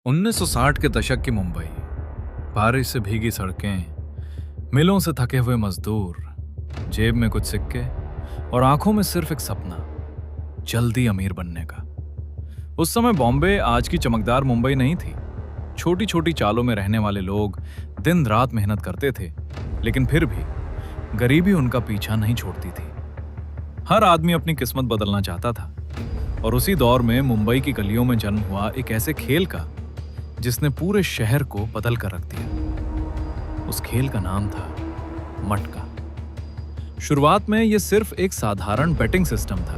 1960 के दशक की मुंबई। बारिश से भीगी सड़कें, मिलों से थके हुए मजदूर, जेब में कुछ सिक्के और आंखों में सिर्फ एक सपना, जल्दी अमीर बनने का। उस समय बॉम्बे आज की चमकदार मुंबई नहीं थी। छोटी छोटी चालों में रहने वाले लोग दिन रात मेहनत करते थे, लेकिन फिर भी गरीबी उनका पीछा नहीं छोड़ती थी। हर आदमी अपनी किस्मत बदलना चाहता था, और उसी दौर में मुंबई की गलियों में जन्म हुआ एक ऐसे खेल का जिसने पूरे शहर को बदल कर रख दिया। उस खेल का नाम था मटका। शुरुआत में यह सिर्फ एक साधारण बेटिंग सिस्टम था।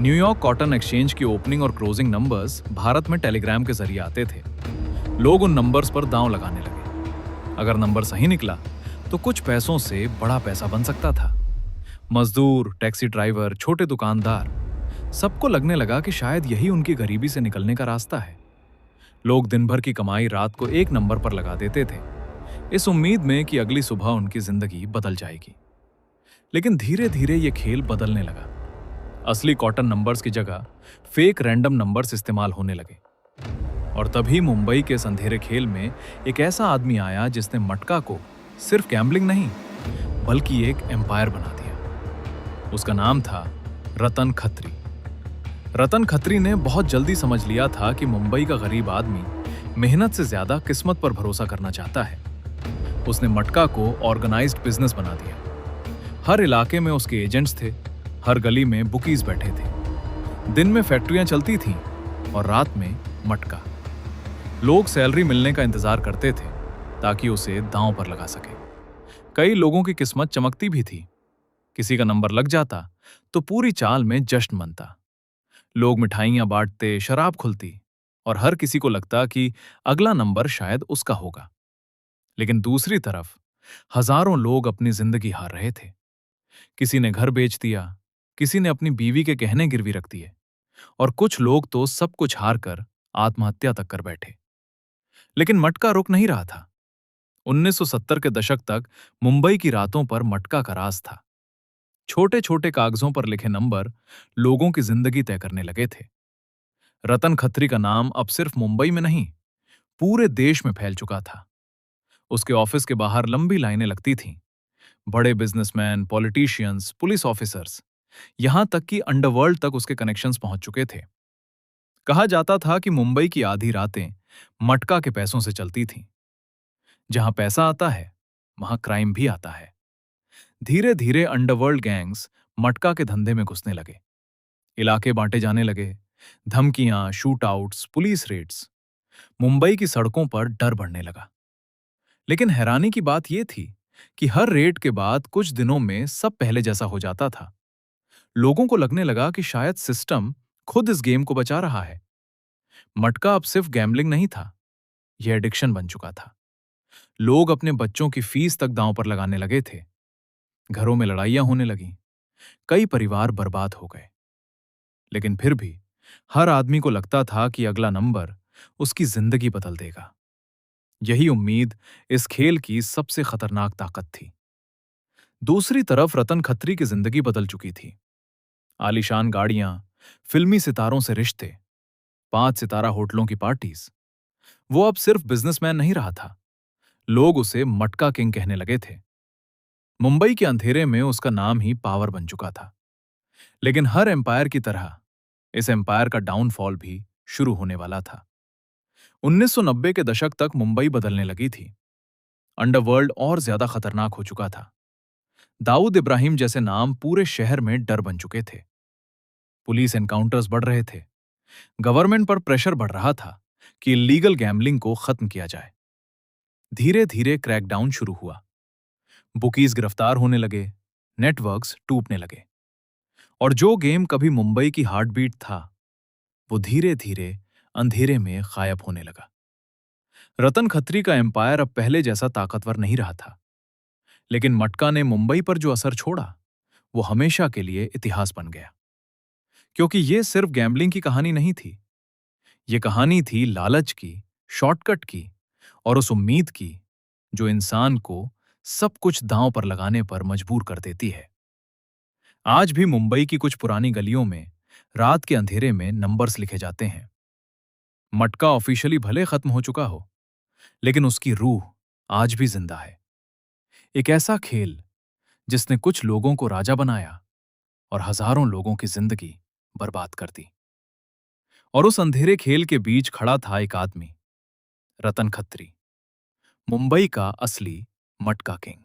न्यूयॉर्क कॉटन एक्सचेंज की ओपनिंग और क्लोजिंग नंबर्स भारत में टेलीग्राम के जरिए आते थे। लोग उन नंबर्स पर दांव लगाने लगे। अगर नंबर सही निकला तो कुछ पैसों से बड़ा पैसा बन सकता था। मजदूर, टैक्सी ड्राइवर, छोटे दुकानदार, सबको लगने लगा कि शायद यही उनकी गरीबी से निकलने का रास्ता है। लोग दिन भर की कमाई रात को एक नंबर पर लगा देते थे, इस उम्मीद में कि अगली सुबह उनकी जिंदगी बदल जाएगी। लेकिन धीरे धीरे यह खेल बदलने लगा। असली कॉटन नंबर्स की जगह फेक रैंडम नंबर्स इस्तेमाल होने लगे। और तभी मुंबई के इस अंधेरे खेल में एक ऐसा आदमी आया जिसने मटका को सिर्फ गैम्बलिंग नहीं, बल्कि एक एम्पायर बना दिया। उसका नाम था रतन खत्री। रतन खत्री ने बहुत जल्दी समझ लिया था कि मुंबई का गरीब आदमी मेहनत से ज्यादा किस्मत पर भरोसा करना चाहता है। उसने मटका को ऑर्गेनाइज्ड बिजनेस बना दिया। हर इलाके में उसके एजेंट्स थे, हर गली में बुकीज बैठे थे। दिन में फैक्ट्रियां चलती थीं और रात में मटका। लोग सैलरी मिलने का इंतजार करते थे ताकि उसे दांव पर लगा सके। कई लोगों की किस्मत चमकती भी थी। किसी का नंबर लग जाता तो पूरी चाल में जश्न मनता। लोग मिठाइयां बांटते, शराब खुलती और हर किसी को लगता कि अगला नंबर शायद उसका होगा। लेकिन दूसरी तरफ हजारों लोग अपनी जिंदगी हार रहे थे। किसी ने घर बेच दिया, किसी ने अपनी बीवी के गहने गिरवी रख दिए, और कुछ लोग तो सब कुछ हार कर आत्महत्या तक कर बैठे। लेकिन मटका रुक नहीं रहा था। 1970 के दशक तक मुंबई की रातों पर मटका का राज था। छोटे छोटे कागजों पर लिखे नंबर लोगों की जिंदगी तय करने लगे थे। रतन खत्री का नाम अब सिर्फ मुंबई में नहीं, पूरे देश में फैल चुका था। उसके ऑफिस के बाहर लंबी लाइनें लगती थीं। बड़े बिजनेसमैन, पॉलिटिशियंस, पुलिस ऑफिसर्स, यहां तक कि अंडरवर्ल्ड तक उसके कनेक्शंस पहुंच चुके थे। कहा जाता था कि मुंबई की आधी रातें मटका के पैसों से चलती थीं। जहां पैसा आता है, वहां क्राइम भी आता है। धीरे धीरे अंडरवर्ल्ड गैंग्स मटका के धंधे में घुसने लगे। इलाके बांटे जाने लगे। धमकियां, शूटआउट्स, पुलिस रेड्स। मुंबई की सड़कों पर डर बढ़ने लगा। लेकिन हैरानी की बात यह थी कि हर रेड के बाद कुछ दिनों में सब पहले जैसा हो जाता था। लोगों को लगने लगा कि शायद सिस्टम खुद इस गेम को बचा रहा है। मटका अब सिर्फ गैम्बलिंग नहीं था, यह एडिक्शन बन चुका था। लोग अपने बच्चों की फीस तक दांव पर लगाने लगे थे। घरों में लड़ाइयां होने लगीं। कई परिवार बर्बाद हो गए। लेकिन फिर भी हर आदमी को लगता था कि अगला नंबर उसकी जिंदगी बदल देगा। यही उम्मीद इस खेल की सबसे खतरनाक ताकत थी। दूसरी तरफ रतन खत्री की जिंदगी बदल चुकी थी। आलीशान गाड़ियां, फिल्मी सितारों से रिश्ते, 5 सितारा होटलों की पार्टीज। वो अब सिर्फ बिजनेसमैन नहीं रहा था, लोग उसे मटका किंग कहने लगे थे। मुंबई के अंधेरे में उसका नाम ही पावर बन चुका था। लेकिन हर एम्पायर की तरह इस एम्पायर का डाउनफॉल भी शुरू होने वाला था। 1990 के दशक तक मुंबई बदलने लगी थी। अंडरवर्ल्ड और ज्यादा खतरनाक हो चुका था। दाऊद इब्राहिम जैसे नाम पूरे शहर में डर बन चुके थे। पुलिस एनकाउंटर्स बढ़ रहे थे। गवर्नमेंट पर प्रेशर बढ़ रहा था कि इलीगल गैम्बलिंग को खत्म किया जाए। धीरे धीरे क्रैकडाउन शुरू हुआ। बुकीज गिरफ्तार होने लगे, नेटवर्क्स टूटने लगे, और जो गेम कभी मुंबई की हार्टबीट था, वो धीरे धीरे अंधेरे में गायब होने लगा। रतन खत्री का एम्पायर अब पहले जैसा ताकतवर नहीं रहा था। लेकिन मटका ने मुंबई पर जो असर छोड़ा, वो हमेशा के लिए इतिहास बन गया। क्योंकि ये सिर्फ गैम्बलिंग की कहानी नहीं थी, ये कहानी थी लालच की, शॉर्टकट की, और उस उम्मीद की जो इंसान को सब कुछ दांव पर लगाने पर मजबूर कर देती है। आज भी मुंबई की कुछ पुरानी गलियों में रात के अंधेरे में नंबर्स लिखे जाते हैं। मटका ऑफिशियली भले खत्म हो चुका हो, लेकिन उसकी रूह आज भी जिंदा है। एक ऐसा खेल जिसने कुछ लोगों को राजा बनाया और हजारों लोगों की जिंदगी बर्बाद कर दी। और उस अंधेरे खेल के बीच खड़ा था एक आदमी, रतन खत्री, मुंबई का असली मटका किंग।